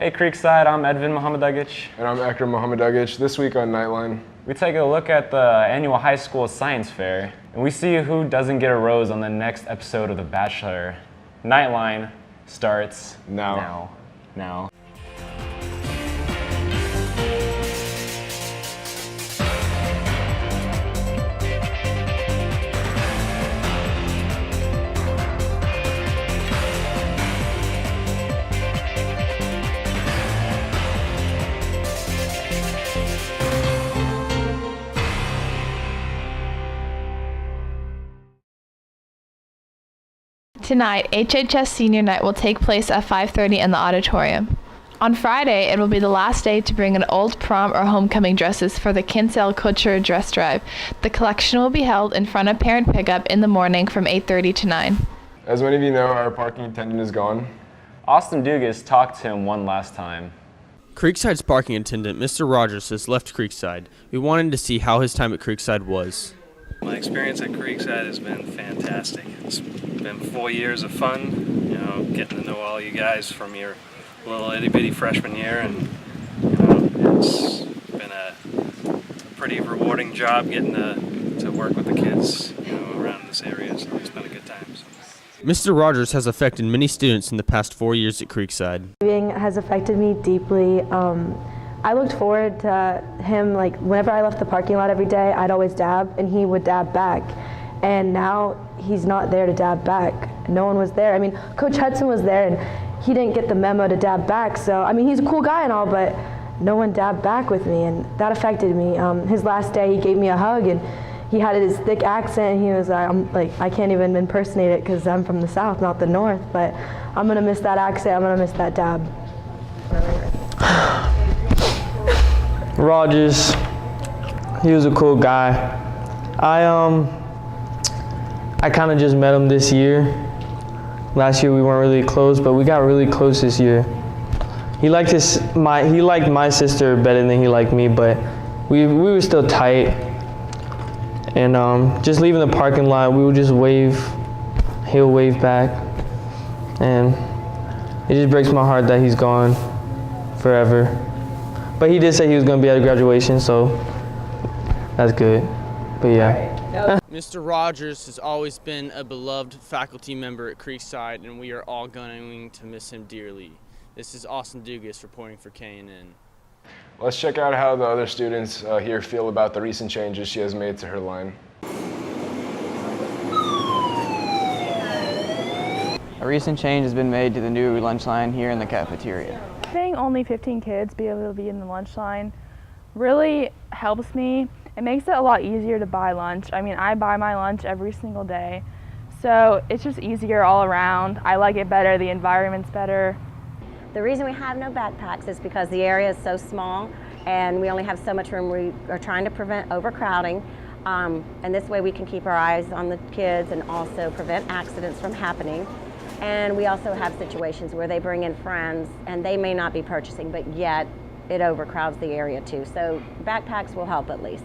Hey Creekside, I'm Edvin Mohammedagic. And I'm Akram Mohammedagic. This week on Knightline, We take a look at the annual high school science fair, and we see who doesn't get a rose on the next episode of The Bachelor. Knightline starts now. Tonight, HHS Senior Night will take place at 5:30 in the auditorium. On Friday, it will be the last day to bring in old prom or homecoming dresses for the Kinsale Couture dress drive. The collection will be held in front of parent pickup in the morning from 8:30 to 9. as many of you know, our parking attendant is gone. Austin Dugas talked to him one last time. Creekside's parking attendant, Mr. Rogers, has left Creekside. We wanted to see how his time at Creekside was. My experience at Creekside has been fantastic. It's been 4 years of fun, getting to know all you guys from your little itty-bitty freshman year, and it's been a pretty rewarding job getting to work with the kids, around this area, so it's been a good time. Mr. Rogers has affected many students in the past 4 years at Creekside. Leaving has affected me deeply. I looked forward to him, whenever I left the parking lot every day, I'd always dab, and he would dab back. And now he's not there to dab back. No one was there. I mean, Coach Hudson was there, and he didn't get the memo to dab back. So, I mean, he's a cool guy and all, but no one dabbed back with me, and that affected me. His last day, he gave me a hug, and he had his thick accent, and he was I can't even impersonate it because I'm from the South, not the North, but I'm going to miss that accent. I'm going to miss that dab. Rogers, he was a cool guy. I kind of just met him this year. Last year we weren't really close, but we got really close this year. He liked my sister better than he liked me, but we were still tight. And just leaving the parking lot, we would just wave. He'll wave back, and it just breaks my heart that he's gone forever. But he did say he was going to be at graduation, so that's good. But yeah. Mr. Rogers has always been a beloved faculty member at Creekside, and we are all going to miss him dearly. This is Austin Dugas reporting for KNN. Let's check out how the other students here feel about the recent changes she has made to her line. A recent change has been made to the new lunch line here in the cafeteria. Having only 15 kids be able to be in the lunch line really helps me. It makes it a lot easier to buy lunch. I mean, I buy my lunch every single day, so it's just easier all around. I like it better, the environment's better. The reason we have no backpacks is because the area is so small and we only have so much room. We are trying to prevent overcrowding, and this way we can keep our eyes on the kids and also prevent accidents from happening. And we also have situations where they bring in friends and they may not be purchasing, but yet it overcrowds the area too. So backpacks will help at least.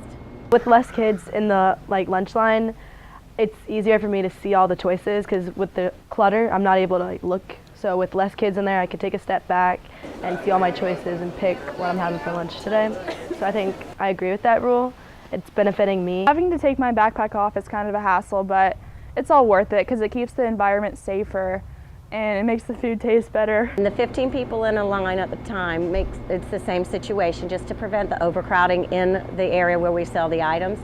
With less kids in the lunch line, it's easier for me to see all the choices because with the clutter, I'm not able to look. So with less kids in there, I could take a step back and see all my choices and pick what I'm having for lunch today. So I think I agree with that rule. It's benefiting me. Having to take my backpack off is kind of a hassle, but it's all worth it because it keeps the environment safer and it makes the food taste better. And the 15 people in a line at the time it's the same situation, just to prevent the overcrowding in the area where we sell the items.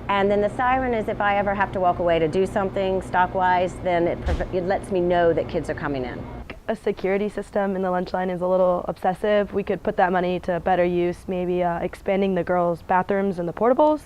And then the siren is if I ever have to walk away to do something stock-wise, then it lets me know that kids are coming in. A security system in the lunch line is a little obsessive. We could put that money to better use, maybe expanding the girls' bathrooms and the portables.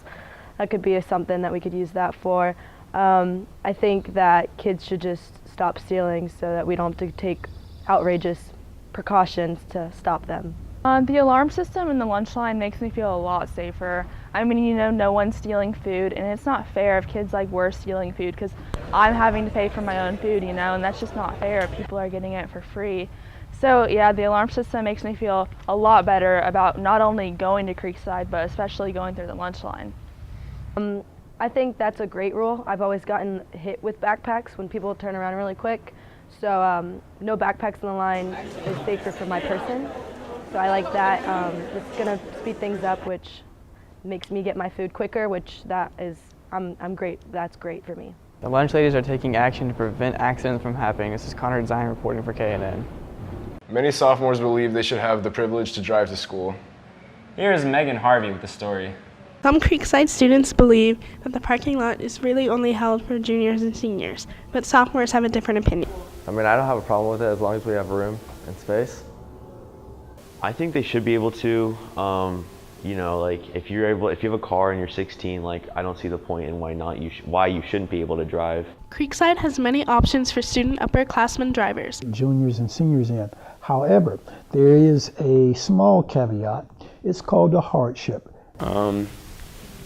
That could be something that we could use that for. I think that kids should just stop stealing so that we don't have to take outrageous precautions to stop them. The alarm system in the lunch line makes me feel a lot safer. I mean, no one's stealing food, and it's not fair if kids were stealing food because I'm having to pay for my own food, and that's just not fair if people are getting it for free. So yeah, the alarm system makes me feel a lot better about not only going to Creekside, but especially going through the lunch line. I think that's a great rule. I've always gotten hit with backpacks when people turn around really quick. So no backpacks in the line is safer for my person. So I like that. It's going to speed things up, which makes me get my food quicker, which I'm great. That's great for me. The lunch ladies are taking action to prevent accidents from happening. This is Connor Zine reporting for KNN. Many sophomores believe they should have the privilege to drive to school. Here is Megan Harvey with the story. Some Creekside students believe that the parking lot is really only held for juniors and seniors, but sophomores have a different opinion. I mean, I don't have a problem with it as long as we have room and space. I think they should be able to. You know, like if you have a car and you're 16, like I don't see the point in why you shouldn't be able to drive. Creekside has many options for student upperclassmen drivers. Juniors and seniors in. However, there is a small caveat. It's called a hardship.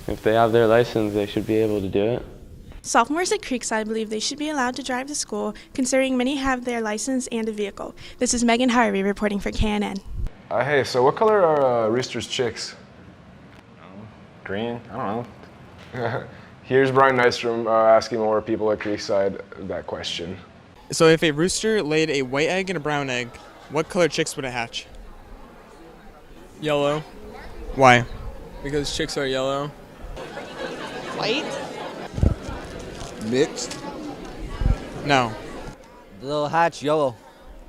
If they have their license, they should be able to do it. Sophomores at Creekside believe they should be allowed to drive to school, considering many have their license and a vehicle. This is Megan Harvey reporting for KNN. Hey, so what color are Rooster's chicks? Green? I don't know. Here's Brian Nystrom asking more people at Creekside that question. So if a rooster laid a white egg and a brown egg, what color chicks would it hatch? Yellow. Why? Because chicks are yellow. White? Mixed. No. They'll hatch yellow.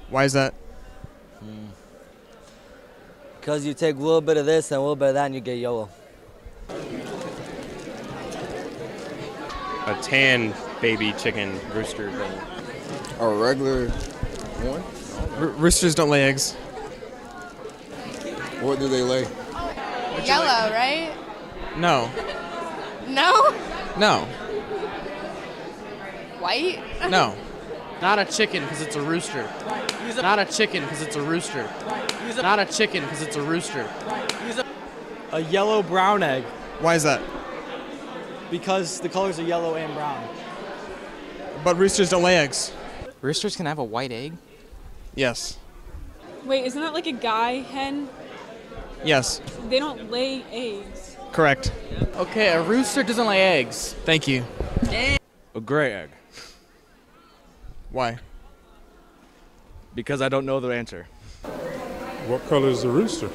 Why is that? Because you take a little bit of this and a little bit of that and you get yellow. A tan baby chicken rooster thing. A regular one? Roosters don't lay eggs. What do they lay? Yellow, right? No. No? No. White? No. Not a chicken because it's a rooster. Not a chicken because it's a rooster. Not a chicken because it's a rooster. A yellow-brown egg. Why is that? Because the colors are yellow and brown. But roosters don't lay eggs. Roosters can have a white egg? Yes. Wait, isn't that like a guy hen? Yes. They don't lay eggs. Correct. Okay, a rooster doesn't lay eggs. Thank you. A gray egg. Why? Because I don't know the answer. What color is the rooster?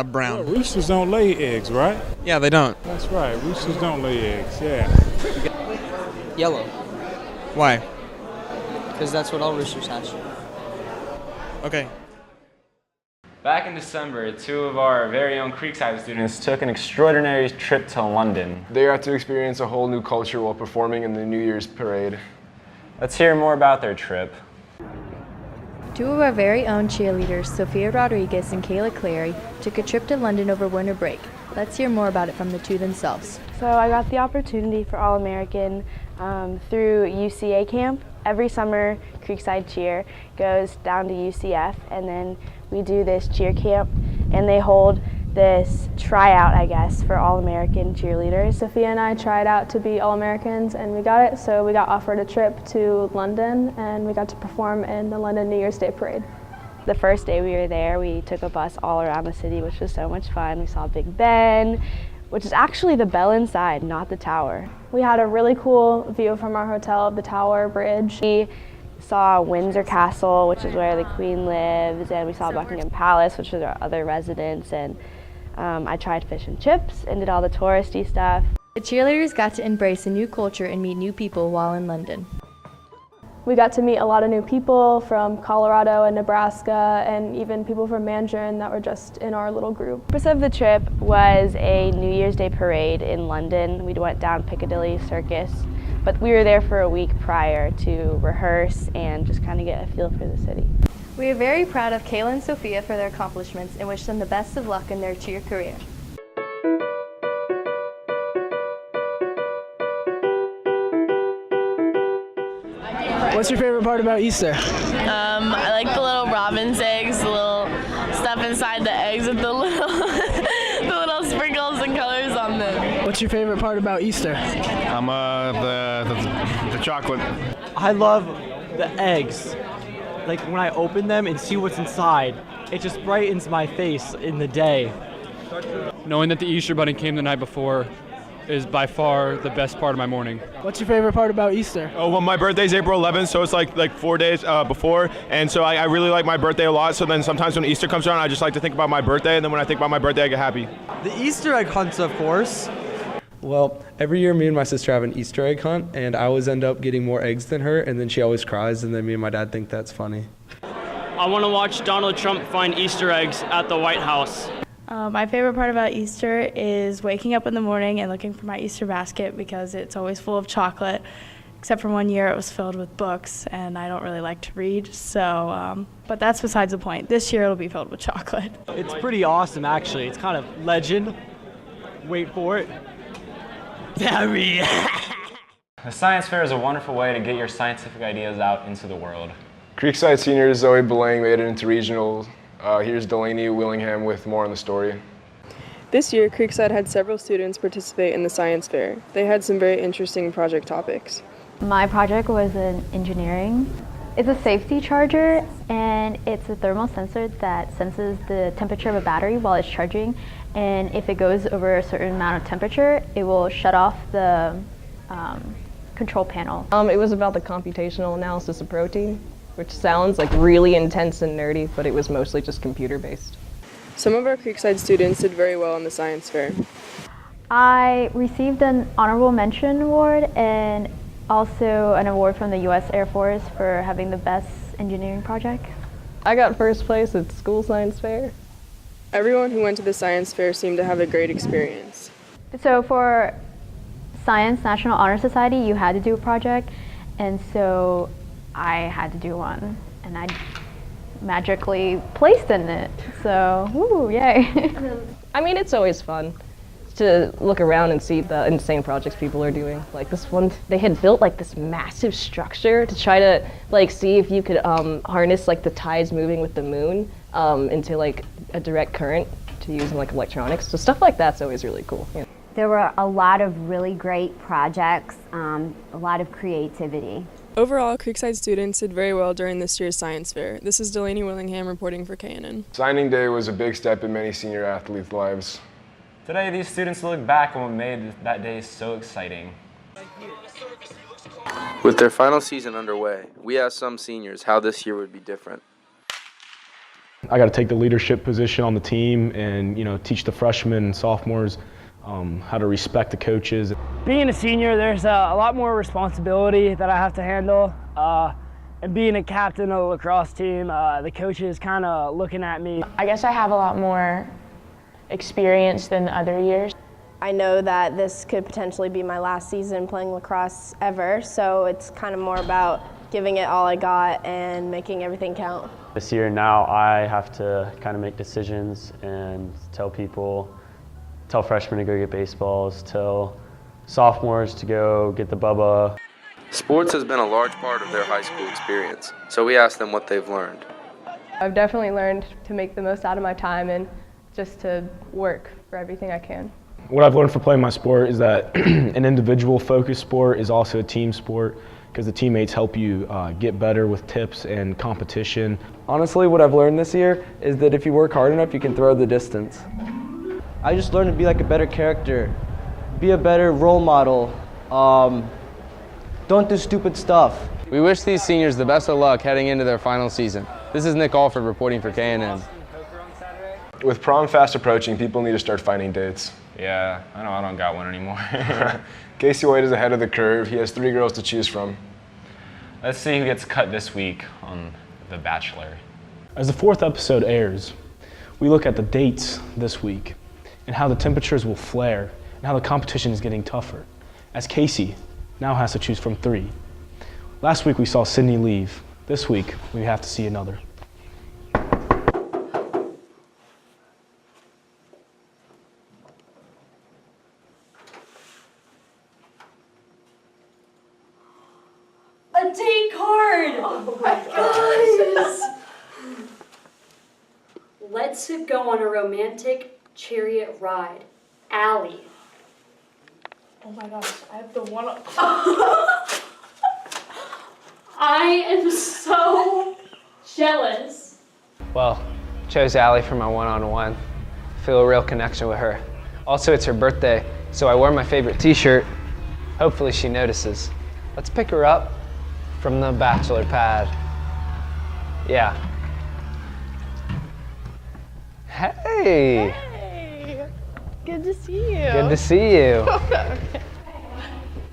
Brown. Well, roosters don't lay eggs, right? Yeah, they don't. That's right. Roosters don't lay eggs. Yeah. Yellow. Why? Because that's what all roosters hatch. Okay. Back in December, two of our very own Creekside students took an extraordinary trip to London. They got to experience a whole new culture while performing in the New Year's parade. Let's hear more about their trip. Two of our very own cheerleaders, Sophia Rodriguez and Kayla Clary, took a trip to London over winter break. Let's hear more about it from the two themselves. So I got the opportunity for All-American through UCA camp. Every summer, Creekside Cheer goes down to UCF, and then we do this cheer camp, and they hold this tryout, I guess, for All-American cheerleaders. Sophia and I tried out to be All-Americans, and we got it, so we got offered a trip to London, and we got to perform in the London New Year's Day Parade. The first day we were there, we took a bus all around the city, which was so much fun. We saw Big Ben, which is actually the bell inside, not the tower. We had a really cool view from our hotel of the Tower Bridge. We saw Windsor Castle, which is where the Queen lives, and we saw Buckingham Palace, which is our other residence, and I tried fish and chips and did all the touristy stuff. The cheerleaders got to embrace a new culture and meet new people while in London. We got to meet a lot of new people from Colorado and Nebraska, and even people from Mandarin that were just in our little group. The purpose of the trip was a New Year's Day parade in London. We went down Piccadilly Circus, but we were there for a week prior to rehearse and just kind of get a feel for the city. We are very proud of Kayla and Sophia for their accomplishments and wish them the best of luck in their cheer career. What's your favorite part about Easter? I like the little robin's eggs, the little stuff inside the eggs with the little, the little sprinkles and colors on them. What's your favorite part about Easter? The chocolate. I love the eggs. Like when I open them and see what's inside, it just brightens my face in the day. Knowing that the Easter Bunny came the night before is by far the best part of my morning. What's your favorite part about Easter? Oh, well, my birthday's April 11th, so it's like 4 days before, and so I really like my birthday a lot. So then sometimes when Easter comes around, I just like to think about my birthday, and then when I think about my birthday, I get happy. The Easter egg hunts, of course. Well, every year me and my sister have an Easter egg hunt, and I always end up getting more eggs than her, and then she always cries, and then me and my dad think that's funny. I want to watch Donald Trump find Easter eggs at the White House. My favorite part about Easter is waking up in the morning and looking for my Easter basket because it's always full of chocolate, except for one year it was filled with books, and I don't really like to read, so, but that's besides the point. This year it'll be filled with chocolate. It's pretty awesome, actually. It's kind of legend. Wait for it. The science fair is a wonderful way to get your scientific ideas out into the world. Creekside senior Zoe Belang made it into regionals. Here's Delaney Willingham with more on the story. This year, Creekside had several students participate in the science fair. They had some very interesting project topics. My project was in engineering. It's a safety charger, and it's a thermal sensor that senses the temperature of a battery while it's charging, and if it goes over a certain amount of temperature, it will shut off the control panel. It was about the computational analysis of protein, which sounds like really intense and nerdy, but it was mostly just computer-based. Some of our Creekside students did very well in the science fair. I received an honorable mention award and also an award from the U.S. Air Force for having the best engineering project. I got first place at school science fair. Everyone who went to the science fair seemed to have a great experience. So for Science National Honor Society, you had to do a project, and so I had to do one, and I magically placed in it, so woo, yay. I mean, it's always fun to look around and see the insane projects people are doing. Like this one, they had built like this massive structure to try to like see if you could harness like the tides moving with the moon into like a direct current to use in like electronics. So stuff like that's always really cool. Yeah. There were a lot of really great projects, a lot of creativity. Overall, Creekside students did very well during this year's science fair. This is Delaney Willingham reporting for KNN. Signing day was a big step in many senior athletes' lives. Today, these students look back on what made that day so exciting. With their final season underway, we asked some seniors how this year would be different. I got to take the leadership position on the team and, teach the freshmen and sophomores how to respect the coaches. Being a senior, there's a lot more responsibility that I have to handle. And being a captain of the lacrosse team, the coaches kind of looking at me. I guess I have a lot more experience than the other years. I know that this could potentially be my last season playing lacrosse ever, so it's kind of more about giving it all I got and making everything count. This year now I have to kind of make decisions and tell freshmen to go get baseballs, tell sophomores to go get the bubba. Sports has been a large part of their high school experience, so we asked them what they've learned. I've definitely learned to make the most out of my time and just to work for everything I can. What I've learned from playing my sport is that an individual-focused sport is also a team sport because the teammates help you get better with tips and competition. Honestly, what I've learned this year is that if you work hard enough, you can throw the distance. I just learned to be like a better character, be a better role model, don't do stupid stuff. We wish these seniors the best of luck heading into their final season. This is Nick Alford reporting for KNN. With prom fast approaching, people need to start finding dates. Yeah, I know I don't got one anymore. Casey White is ahead of the curve. He has 3 girls to choose from. Let's see who gets cut this week on The Bachelor. As the 4th episode airs, we look at the dates this week and how the temperatures will flare and how the competition is getting tougher, as Casey now has to choose from 3. Last week we saw Sydney leave. This week we have to see another. A date card! Oh my gosh! Let's go on a romantic chariot ride. Allie. Oh my gosh, I have the one. I am so jealous. Well, chose Allie for my one-on-one. Feel a real connection with her. Also, it's her birthday, So I wore my favorite t-shirt. Hopefully she notices. Let's pick her up from the bachelor pad. Yeah. Hey! Hey! Good to see you. Good to see you. Okay.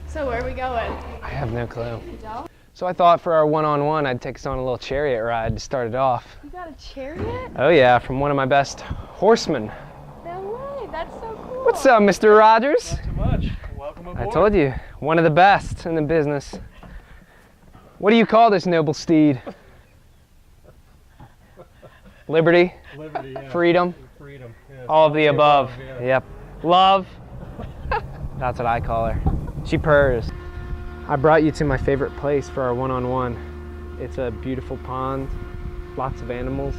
So where are we going? I have no clue. You don't? So I thought for our one-on-one, I'd take us on a little chariot ride to start it off. You got a chariot? Oh yeah, from one of my best horsemen. No way, that's so cool. What's up, Mr. Rogers? Not too much. Welcome aboard. I told you, one of the best in the business. What do you call this noble steed? Liberty? Liberty, yeah. Freedom? Freedom, yeah. All of the above. Yeah. Yep. Love? That's what I call her. She purrs. I brought you to my favorite place for our one-on-one. It's a beautiful pond, lots of animals.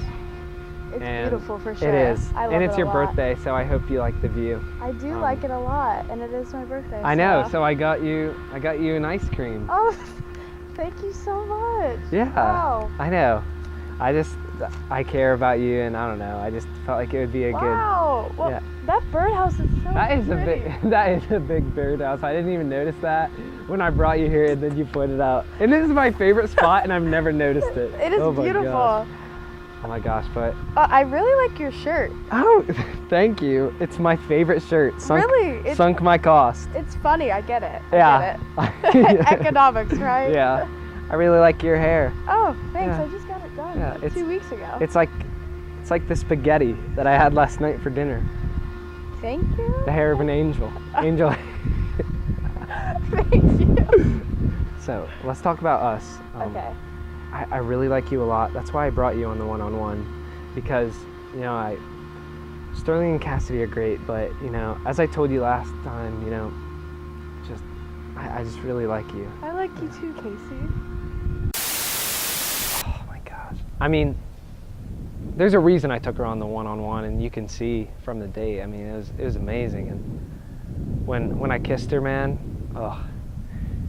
It's and beautiful for sure. It is. I love and it's it a your lot. birthday, so I hope you like the view. I do like it a lot, and it is my birthday. I know, so I got you an ice cream. Oh, thank you so much. Yeah. Wow. I know. I care about you, and I don't know. I just felt like it would be a Wow. good. Well, Yeah. that birdhouse is so That is pretty. that is a big birdhouse. I didn't even notice that when I brought you here, and then you pointed out. And this is my favorite spot, and I've never noticed it. It is Oh my beautiful. gosh. Oh my gosh, but I really like your shirt. oh, thank you. It's my favorite shirt. Really? Sunk my cost. It's funny. I get it. Yeah. I get it. Economics, right? Yeah. I really like your hair. Oh, thanks. Yeah. I just got it done Yeah, like it's- 2 weeks ago. It's like the spaghetti that I had last night for dinner. Thank you. The hair of an angel. Angel. Thank you. So let's talk about us. Okay. I really like you a lot. That's why I brought you on the one-on-one, because Sterling and Cassidy are great, but as I told you last time, I just really like you. I like you too, Casey. Oh my gosh. I mean, there's a reason I took her on the one-on-one, and you can see from the date. I mean, it was amazing, and when I kissed her, man, oh.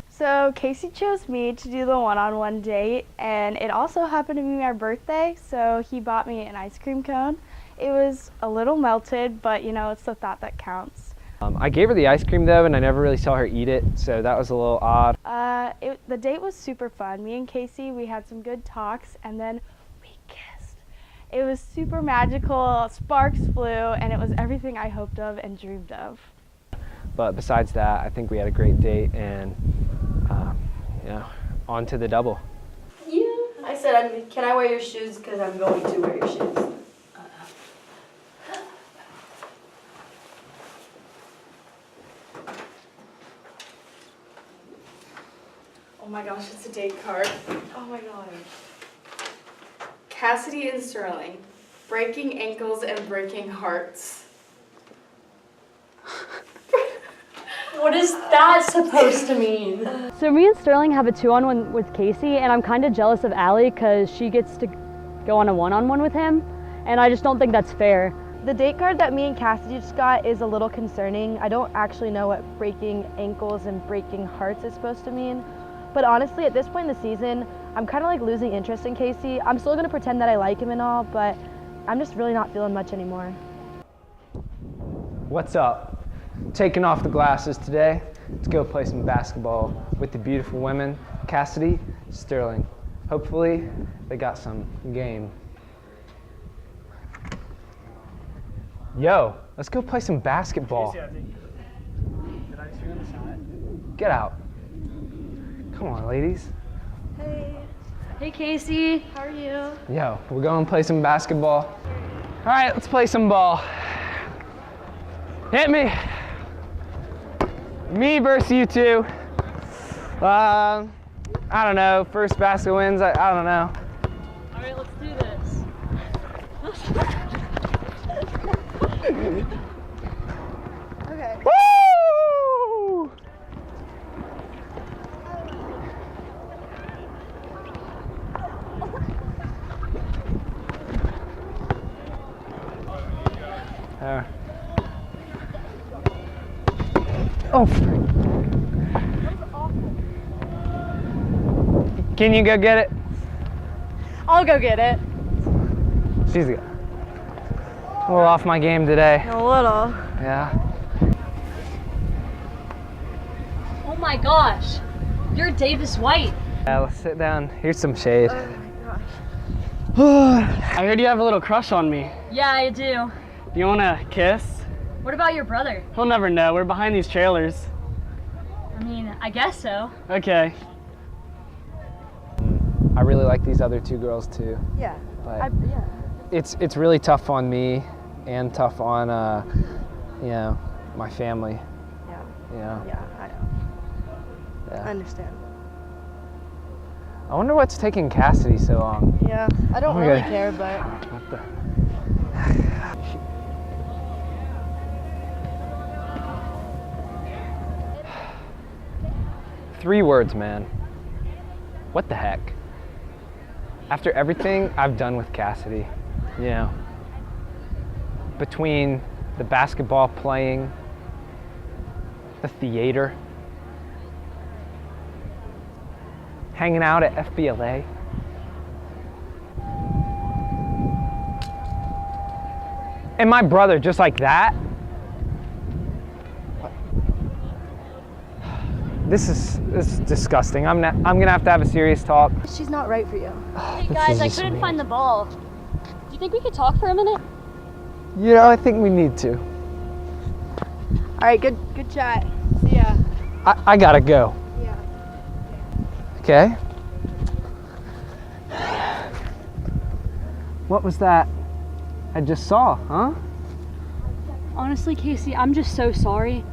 So Casey chose me to do the one-on-one date, and it also happened to be my birthday, so he bought me an ice cream cone. It was a little melted, but it's the thought that counts. I gave her the ice cream though, and I never really saw her eat it, so that was a little odd. The date was super fun. Me and Casey, we had some good talks, and then we kissed. It was super magical, sparks flew, and it was everything I hoped of and dreamed of. But besides that, I think we had a great date, and on to the double. Yeah. I said, can I wear your shoes? Because I'm going to wear your shoes. Oh my gosh, it's a date card. Oh my god. Cassidy and Sterling, breaking ankles and breaking hearts. What is that supposed to mean? So me and Sterling have a 2-on-1 with Casey, and I'm kind of jealous of Allie because she gets to go on a 1-on-1 with him, and I just don't think that's fair. The date card that me and Cassidy just got is a little concerning. I don't actually know what breaking ankles and breaking hearts is supposed to mean. But honestly, at this point in the season, I'm kind of like losing interest in Casey. I'm still gonna pretend that I like him and all, but I'm just really not feeling much anymore. What's up? Taking off the glasses today. Let's go play some basketball with the beautiful women, Cassidy, Sterling. Hopefully, they got some game. Yo, let's go play some basketball. Did I see you on the side? Get out. Come on, ladies. Hey. Hey Casey. How are you? Yo, we're going to play some basketball. All right, let's play some ball. Hit me. Me versus you two. I don't know. First basket wins. I don't know. All right, let's do this. Okay. Woo! Oh. Can you go get it? I'll go get it. She's good. A little off my game today. A little. Yeah. my gosh, you're Davis White. Yeah, let's sit down. Here's some shade. I heard you have a little crush on me. Yeah, I do. Do you want to kiss? What about your brother? He'll never know. We're behind these trailers. I mean, I guess so. Okay. I really like these other two girls too. Yeah. But it's really tough on me and tough on you know, my family. Yeah. You know? Yeah, I know. Yeah. I understand. I wonder what's taking Cassidy so long. Yeah, I don't Okay. really care, but What the? 3 words, man. What the heck? After everything I've done with Cassidy, you know, between the basketball playing, the theater, hanging out at FBLA, and my brother just like that. This is disgusting. I'm gonna have to have a serious talk. she's not right for you. Hey guys, I couldn't find the ball. Do you think we could talk for a minute? You know, I think we need to. All right, good chat. See ya. I gotta go. Yeah. Okay. What was that I just saw, huh? Honestly, Casey, I'm just so sorry.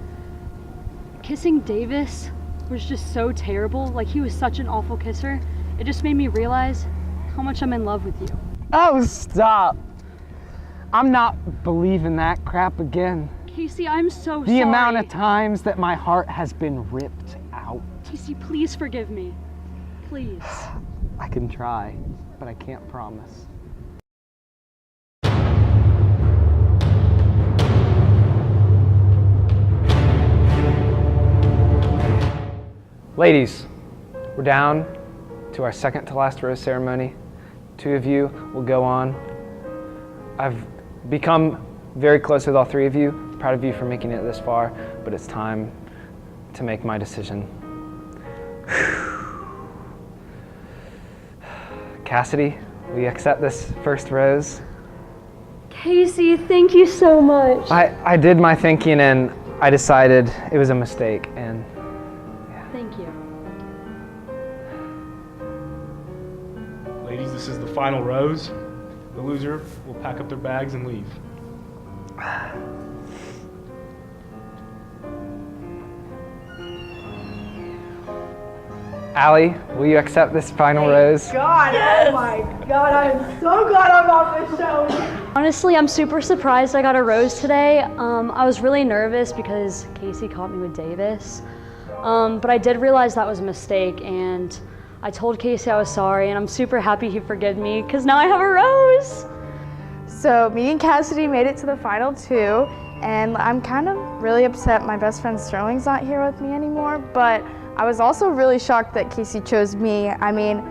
Kissing Davis was just so terrible. Like, he was such an awful kisser. It just made me realize how much I'm in love with you. Oh, stop. I'm not believing that crap again. Casey, I'm so sorry. The amount of times that my heart has been ripped out. Casey, please forgive me. Please. I can try, but I can't promise. Ladies, we're down to our second to last rose ceremony. 2 of you will go on. I've become very close with all 3 of you. Proud of you for making it this far, but it's time to make my decision. Cassidy, will you accept this first rose? Casey, thank you so much. I did my thinking and I decided it was a mistake, and Thank you. Ladies, this is the final rose. The loser will pack up their bags and leave. Allie, will you accept this final rose? God, oh my God, I'm so glad I'm on this show. Honestly, I'm super surprised I got a rose today. I was really nervous because Casey caught me with Davis. But I did realize that was a mistake, and I told Casey I was sorry, and I'm super happy he forgave me because now I have a rose. So me and Cassidy made it to the final 2, and I'm kind of really upset my best friend Sterling's not here with me anymore, but I was also really shocked that Casey chose me. I mean,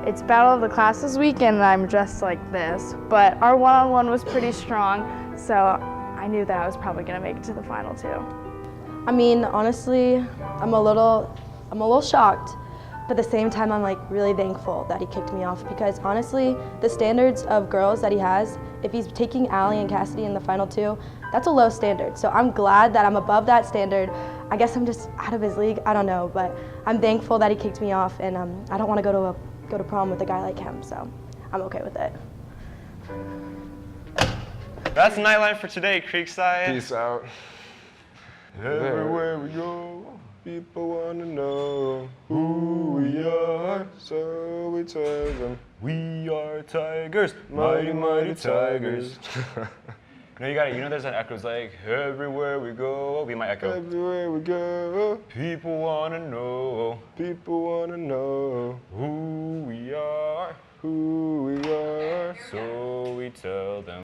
it's Battle of the Classes week and I'm dressed like this, but our one-on-one was pretty strong, so I knew that I was probably gonna make it to the final 2. I mean, honestly, I'm a little shocked, but at the same time, I'm like really thankful that he kicked me off because honestly, the standards of girls that he has, if he's taking Allie and Cassidy in the final 2, that's a low standard. So I'm glad that I'm above that standard. I guess I'm just out of his league. I don't know, but I'm thankful that he kicked me off, and I don't want to go to prom with a guy like him. So I'm okay with it. That's Knightline for today, Creekside. Peace out. Everywhere we go, people want to know who we are, so we tell them We are tigers, mighty, mighty tigers. No, you got it. You know there's an echo. It's like, everywhere we go. We might echo. everywhere we go. People want to know People want to know who we are. who we are. So we tell them.